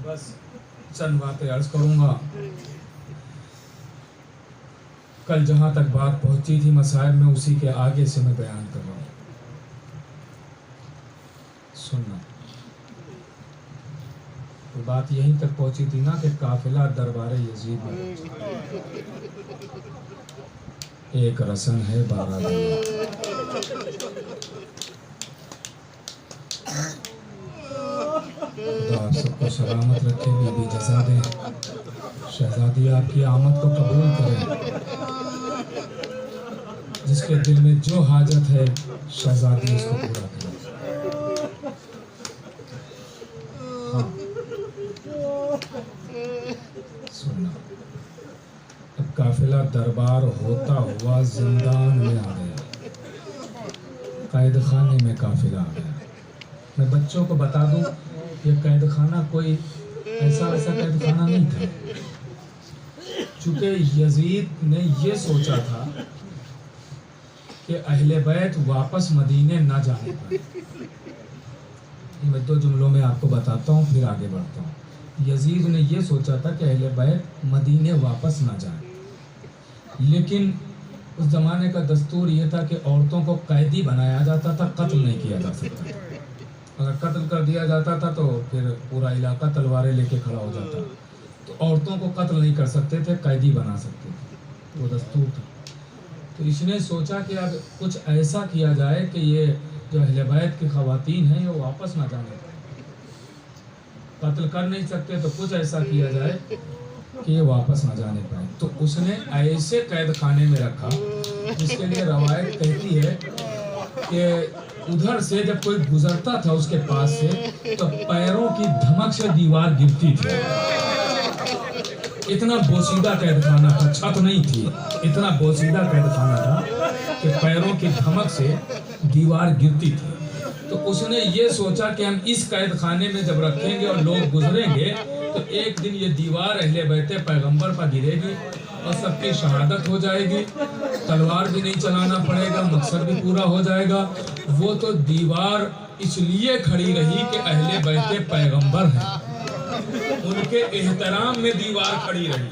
बस चंद बातें अर्ज करूंगा। कल जहां तक बात पहुंची थी मसाइल में, उसी के आगे से मैं बयान कर रहा हूं। सुनना, तो बात यहीं तक पहुंची थी ना कि काफिला दरबारे यजीद में, एक रसन है 12 दिन। खुदा आप सबको सलामत रखे, बीबी जज़ा दे, शहजादी आपकी आमद को कबूल करें। जिसके दिल में जो हाजत है शहजादी उसको पूरा करे। हाँ, सुनना, अब काफिला दरबार होता हुआ जिंदान में आ गया, कैद खाने में काफिला आ गया। मैं बच्चों को बता दूं, ये कैद खाना कोई ऐसा वैसा कैद खाना नहीं था, चूंकि यजीद ने ये सोचा था कि अहले बैत वापस मदीने ना जाने पाए। मैं 2 जुमलों में आपको बताता हूँ, फिर आगे बढ़ता हूँ। यजीद ने ये सोचा था कि अहले बैत मदीने वापस ना जाए, लेकिन उस ज़माने का दस्तूर ये था कि औरतों को कैदी बनाया जाता था, कत्ल नहीं किया जा सकता था। अगर कत्ल कर दिया जाता था तो फिर पूरा इलाका तलवारें लेके खड़ा हो जाता, तो औरतों को कत्ल नहीं कर सकते थे, कैदी बना सकते थे, वो दस्तूर था। तो इसने सोचा कि अब कुछ ऐसा किया जाए कि ये जो अहले बैत की ख़वातीन हैं वो वापस ना जाने पाए। कत्ल कर नहीं सकते तो कुछ ऐसा किया जाए कि ये वापस ना जाने पाए। तो उसने ऐसे कैद खाने में रखा जिसके लिए रवायत कहती है कि उधर से जब कोई गुजरता था उसके पास से तो पैरों की धमक से दीवार गिरती थी। इतना बोसीदा कैद खाना था, छत नहीं थी, इतना बोसीदा कैद खाना था कि पैरों की धमक से दीवार गिरती थी। तो उसने ये सोचा कि हम इस कैद खाने में जब रखेंगे और लोग गुजरेंगे तो एक दिन ये दीवार अहले बैते पैगंबर पर गिरेगी और सबकी शहादत हो जाएगी, तलवार भी नहीं चलाना पड़ेगा, मकसद भी पूरा हो जाएगा। वो तो दीवार इसलिए खड़ी रही कि अहले बैते पैगंबर हैं, उनके एहतराम में दीवार खड़ी रही,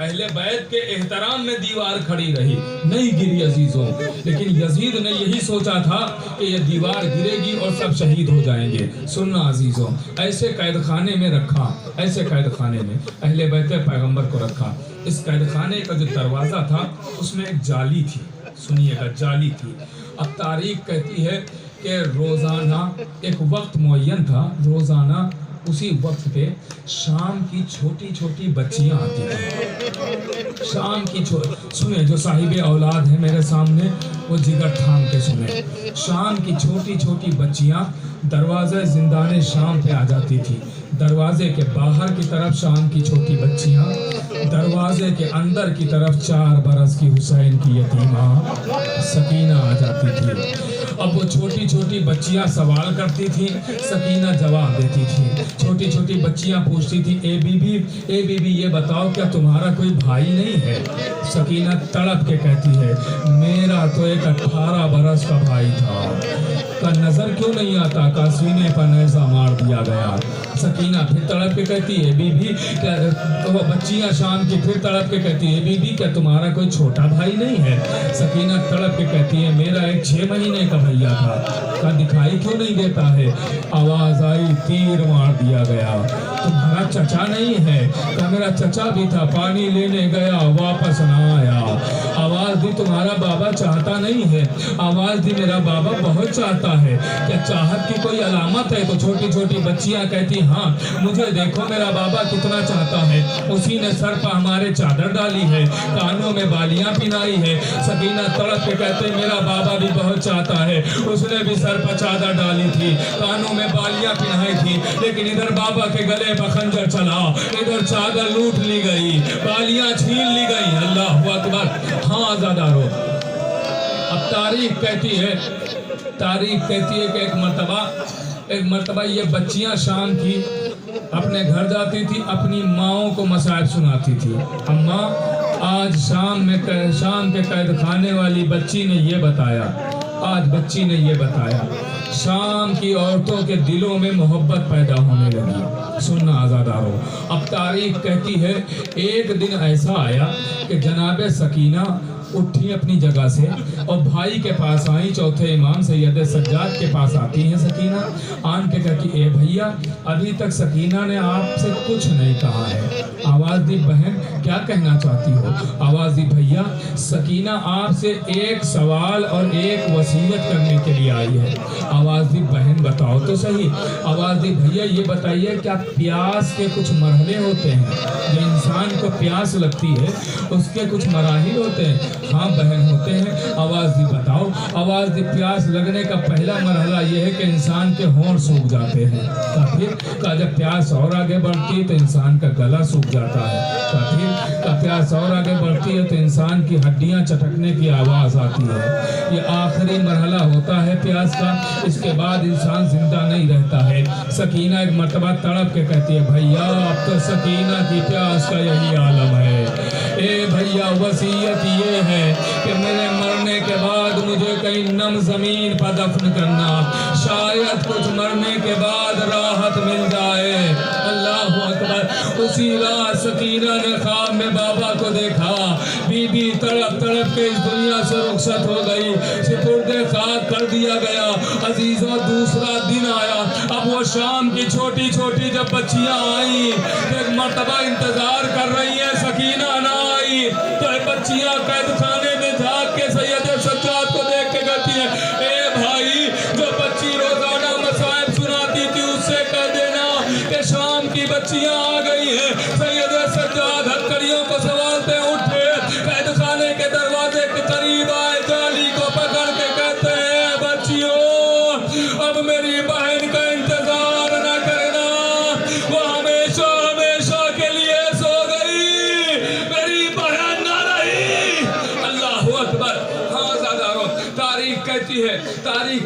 अहले बैत के एहतराम में दीवार खड़ी रही, नहीं गिरी अजीजों। लेकिन यजीद ने यही सोचा था कि ये दीवार गिरेगी और सब शहीद हो जाएंगे। सुनना अजीजों, ऐसे कैद खाने में रखा, ऐसे कैद खाने में अहले बैत पैगंबर को रखा। इस कैद खाने का जो दरवाज़ा था उसमें एक जाली थी, सुनिएगा, जाली थी। अब तारीख कहती है कि रोज़ाना एक वक्त मुअय्यन था, रोज़ाना उसी वक्त पे शाम की छोटी छोटी बच्चियां आती थी। शाम की सुने, जो साहिब औलाद है मेरे सामने वो जिगर थाम के सुने। शाम की छोटी छोटी बच्चियां दरवाजे जिंदाने शाम पे आ जाती थी। दरवाजे के बाहर की तरफ शाम की छोटी बच्चियां, दरवाजे के अंदर की तरफ 4 बरस की हुसैन की यतीमा सकीना आ जाती थी। अब वो छोटी छोटी बच्चियां सवाल करती थी, सकीना जवाब देती थी। छोटी छोटी बच्चियां पूछती थी, ए बीबी ये बताओ क्या तुम्हारा कोई भाई नहीं है? सकीना तड़प के कहती है, मेरा तो एक 18 बरस का भाई था, का नजर क्यों नहीं आता, का सीने पर नेज़ा मार दिया गया। सकीना फिर तड़प के कहती है, बीबी क्या, तो वो बच्चियां शाम की फिर तड़प के कहती है, बीबी क्या तुम्हारा कोई छोटा भाई नहीं है? सकीना तड़प के कहती है, मेरा एक 6 महीने का भैया था, का दिखाई क्यों नहीं देता है? आवाज आई, तीर मार दिया गया। तुम्हारा चचा नहीं है? का मेरा चचा भी था, पानी लेने गया, वापस ना आया। आवाज दी, तुम्हारा बाबा चाहता नहीं है? आवाज दी, मेरा बाबा बहुत चाहता है। क्या चाहत की कोई अलामत है? तो छोटी छोटी बच्चियां कहती, हाँ मुझे देखो मेरा बाबा कितना चाहता है, उसी ने सर पर हमारे चादर डाली है, कानों में बालियां पिनाई है। सकीना तड़प के कहते, मेरा बाबा भी बहुत चाहता है, उसने भी सर पर चादर डाली थी, कानों में बालियां पिनाई थी, लेकिन इधर बाबा के गले पर खंजर चला, इधर चादर लूट ली गई, बालियां छीन ली गई। अल्लाह अकबर। हाँ आज़ादारो, अब तारीख कहती है कि एक मर्तबा ये बच्चियां शाम की अपने घर जाती थी, अपनी माओं को मसाइब सुनाती थी। अम्मा आज शाम के कैद खाने वाली बच्ची ने ये बताया, आज बच्ची ने ये बताया, शाम की औरतों के दिलों में मोहब्बत पैदा होने लगी। सुनना आज़ाद। तारीख कहती है एक दिन ऐसा आया कि जनाब सकीना उठी अपनी जगह से और भाई के पास आई, चौथे इमाम सैयद सज्जाद के पास आती हैं सकीना। आन के कहती ए भैया अभी तक सकीना ने आपसे कुछ नहीं कहा है। आवाज़ दी बहन क्या कहना चाहती हो? आवाज़ दी भैया सकीना आपसे एक सवाल और एक वसीयत करने के लिए आई है। आवाज़ दी बहन बताओ तो सही। आवाज़ दी भैया ये बताइए क्या प्यास के कुछ मरहले होते हैं? जो इंसान को प्यास लगती है उसके कुछ मराहिल होते हैं? हाँ बहन होते हैं। आवाज़ दी बताओ। आवाज़ दी प्यास लगने का पहला मरहला ये है कि इंसान के होंठ सूख जाते हैं। फिर का जब प्यास और आगे बढ़ती है तो इंसान का गला सूख जाता है। फिर का प्यास और आगे बढ़ती है तो इंसान की हड्डियां चटकने की आवाज़ आती है। ये आखिरी मरहला होता है प्यास का। इसके बाद इंसान जिंदा नहीं रहता है। सकीना एक मर्तबा तड़प के कहती है भैया अब तो सकीना की प्यास का यही आलम है। ए भैया वसीयत ये है कि मेरे मरने के बाद मुझे कहीं नम जमीन पर दफन करना, शायद कुछ मरने के बाद राहत मिल जाए। अल्लाह अकबर। उसी रात सकीना ने ख्वाब में बाबा को देखा। बीबी तड़प तड़प के इस दुनिया से रुखसत हो गई, सिपुर्दे खाक कर दिया गया। अजीजों दूसरा दिन आया। अब वो शाम की छोटी छोटी जब बच्चियां आई एक मर्तबा इंतजार कर रही है, सकीना ना आई तो बच्चियां कैद खाने में झांक के सैयद सज्जाद को देख के कहती है ए भाई जो बच्ची रोजाना मसाइब सुनाती थी उससे कह देना कि शाम की बच्चियां आ गई हैं। सैयद सज्जाद हथकड़ियों को संभालते उठे, कैद खाने के दरवाजे के करीब आए, जाली को पकड़ के कहते हैं बच्चियों अब मेरी बहन का इंतजार न करना, वो हमेशा हमेशा के लिए सो गई, मेरी बहन ना रही। अल्लाह अकबर। हाँ ज़ादारो तारीख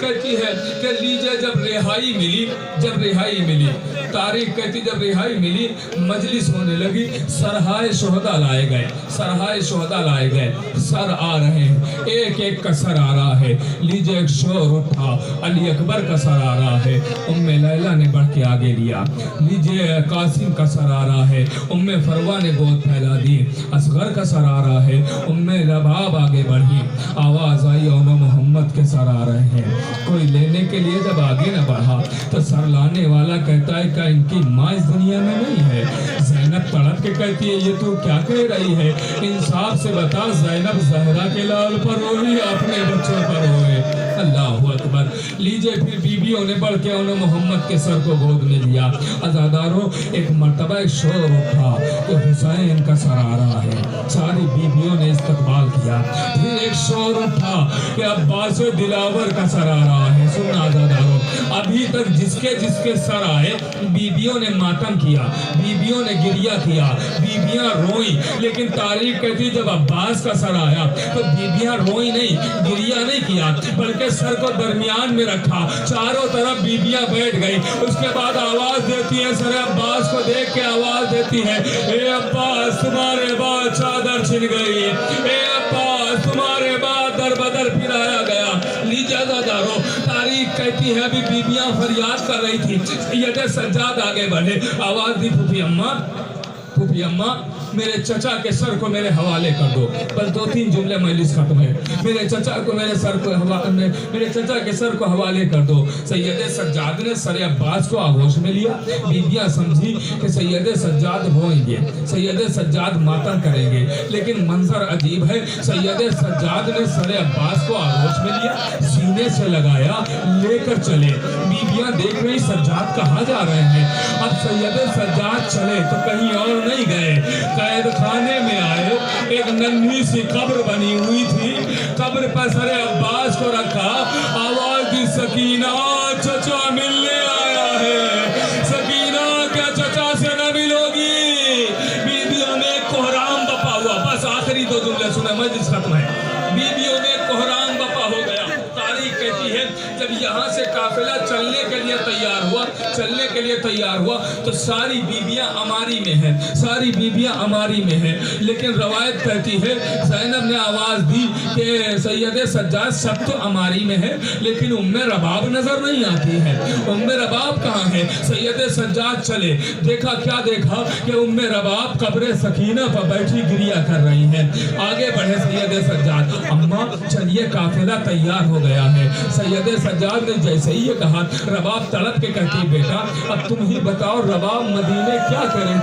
कहती है कि लीजिए जब रिहाई मिली तारीख कहती जब रिहाई मिली मजलिस होने लगी। सरहाए शोहदा लाए गए, सर आ रहे हैं, एक एक का सर आ रहा है। लीजिए एक शोर उठा, अली अकबर का सर आ रहा है, उम्मे लैला ने बढ़ के आगे लिया। लीजिए कासिम का सर आ रहा है, उम्मे फरवा ने गोद फैला दी। असगर का सर आ रहा है, उम्मे लबाब आगे बढ़ी। आवाज़ आई और मोहम्मद के सर आ रहे हैं। कोई लेने के लिए जब आगे न बढ़ा तो सर लाने वाला कहता है क्या इनकी माँ इस दुनिया में नहीं है? ज़ैनब तड़प के कहती है ये तू क्या कह रही है? इंसाफ से बता ज़ैनब ज़हरा के लाल पर रोई अपने बच्चों पर रोए। अल्लाह अकबर। लीजिए फिर बीबियों ने बढ़ के उन्होंने मोहम्मद के सर को गोद में लिया। अज़ादारों एक मर्तबा एक शोर उठा कि हुसैन का सर आ रहा है। सारी बीबियों ने इस्तकबाल किया। फिर एक शोर उठा कि अब्बास दिलावर का सर आ रहा है। सुना अज़ादारों अभी तक जिसके जिसके सर आए बीबियों ने मातम किया, बीबियों ने गिरिया किया, बीबियां रोई। लेकिन तारीख कहती जब अब्बास का सर आया तो बीबियां रोई नहीं, गिरिया नहीं किया, बल्कि सर को दरमियान में रखा। चारों तरफ बीबियां बैठ गई। उसके बाद आवाज देती है, सर अब्बास को देख के आवाज देती है, ए अब्बास तुम्हारे बाद चादर छिन गई, ए अब्बास तुम्हारे बाद दर बदर फिराया गया। लीजिए अज़ादारों तारीख कहती है अभी बीबियां फरियाद कर रही थी। सैयद सज्जाद आगे बढ़े, आवाज दी फूफी अम्मा मेरे चचा के सर को मेरे हवाले कर दो। बस 2-3 जुमले मजलिस खत्म है। मेरे चचा के सर को हवाले कर दो। सैयद सज्जाद ने सर अब्बास को आगोश में लिया। बीबियां समझी कि सैयद सज्जाद रोएंगे, सैयद सज्जाद मातम करेंगे, लेकिन मंजर अजीब है। सैयद सज्जाद ने सर अब्बास को आगोश में लिया, सीने से लगाया, लेकर चले। बीबियां देख रही सज्जाद कहाँ जा रहे हैं। अब सैयद सज्जाद चले तो कहीं और नहीं गए, कैद खाने में आए। एक नन्ही सी कब्र बनी हुई थी, कब्र पर सर अब्बास को रखा। आवाज दी सकीना चचा मिलने आया है। सकीना क्या चचा से न मिलोगी? बीबियों में कोहराम बपा हुआ। बस आखिरी 2 जुमले सुने, मजलिस खत्म है। बीबियों में कोहराम बपा हो गया। तारीख कहती है जब यहाँ से काफिला चलने के लिए तैयार हुआ تو ساری بیویاں عماری میں ہیں، ساری بیویاں عماری میں ہیں، لیکن روایت کہتی ہے زینب نے آواز دی کہ سید سجاد سب تو عماری میں ہے لیکن ام رباب نظر نہیں آتی ہے، ام رباب کہاں ہے؟ سید سجاد چلے، دیکھا کیا دیکھا کہ ام رباب قبر سکینہ پر بیٹھی گریا کر رہی ہیں۔ آگے بڑھے سید سجاد، اماں چلیے قافلہ تیار ہو گیا ہے۔ سید سجاد نے جیسے ہی یہ کہا، رباب تڑپ کے کہتی بیٹا اب تم ہی بتاؤ رباب مدینے کیا کریں؟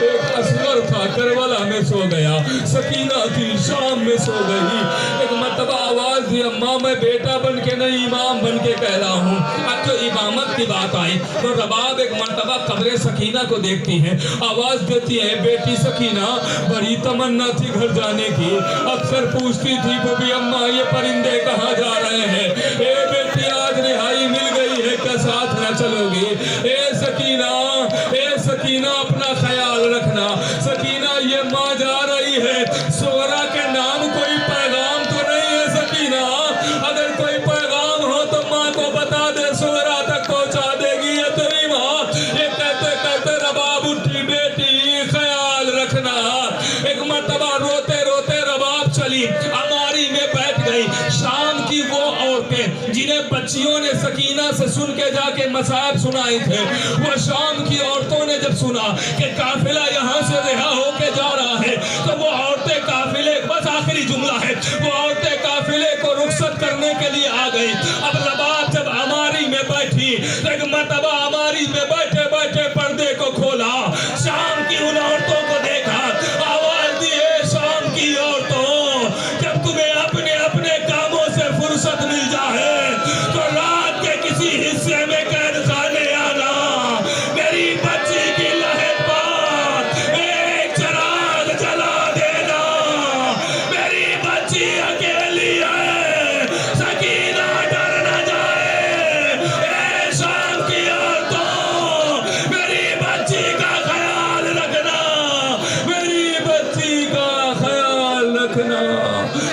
ایک اصغر تھا کربلا میں سو گیا، سکینہ تھی شام میں سو گئی۔ ایک مرتبہ آواز دی اماں میں بیٹا بن کے نہیں امام بن کے کہہ رہا ہوں۔ اب جو امامت کی بات آئی تو رباب ایک مرتبہ قبر سکینہ کو دیکھتی ہے، آواز دیتی ہے بیٹی سکینہ بڑی تمنا تھی گھر جانے کی، اکثر پوچھتی تھی بوبی اماں یہ پرندے کہاں جا رہے ہیں؟ اے بیٹی آج رہائی مل گئی ہے کیا ساتھ نہ چلو گی؟ اے سکینہ اپنا خیال رکھنا، سکینہ یہ ماں جا رہی ہے، سغرا کے نام کوئی پیغام تو نہیں ہے سکینہ؟ اگر کوئی پیغام ہو تو ماں کو بتا دے، سغرا تک پہنچا دے گی یہ تیری ماں۔ یہ کہتے کہتے رباب اٹھی بیٹی خیال رکھنا۔ ایک مرتبہ روتے روتے رباب چلی، عماری میں بیٹھ گئی۔ شام کی وہ عورتیں جنہیں بچیوں نے سکینہ سے سن کے جا کے مصائب سنائے تھے، وہ شام کی عورتوں نے جب سنا کہ قافلہ یہاں سے رہا ہو کے جا رہا ہے تو وہ عورتیں قافلے، بس آخری جملہ ہے، وہ عورتیں قافلے کو رخصت کرنے کے لیے آ گئی۔ اب رباب جب عماری میں بیٹھی، ایک مرتبہ عماری میں بیٹھے بیٹھے پردے کو کھولا، شام کی ان عورتوں کو دیکھا، آواز دی ہے شام کی عورتوں جب تمہیں اپنے اپنے کاموں سے فرصت مل جائے تو رات کے کسی حصے میں قید خانے آنا، میری بچی کی لہر پر ایک چراغ جلا دینا، میری بچی اکیلی ہے، سکینہ ڈر نہ جائے، اے شام کی عورتوں میری بچی کا خیال رکھنا، میری بچی کا خیال رکھنا،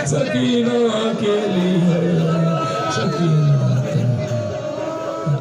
سکینہ اکیلی ہے۔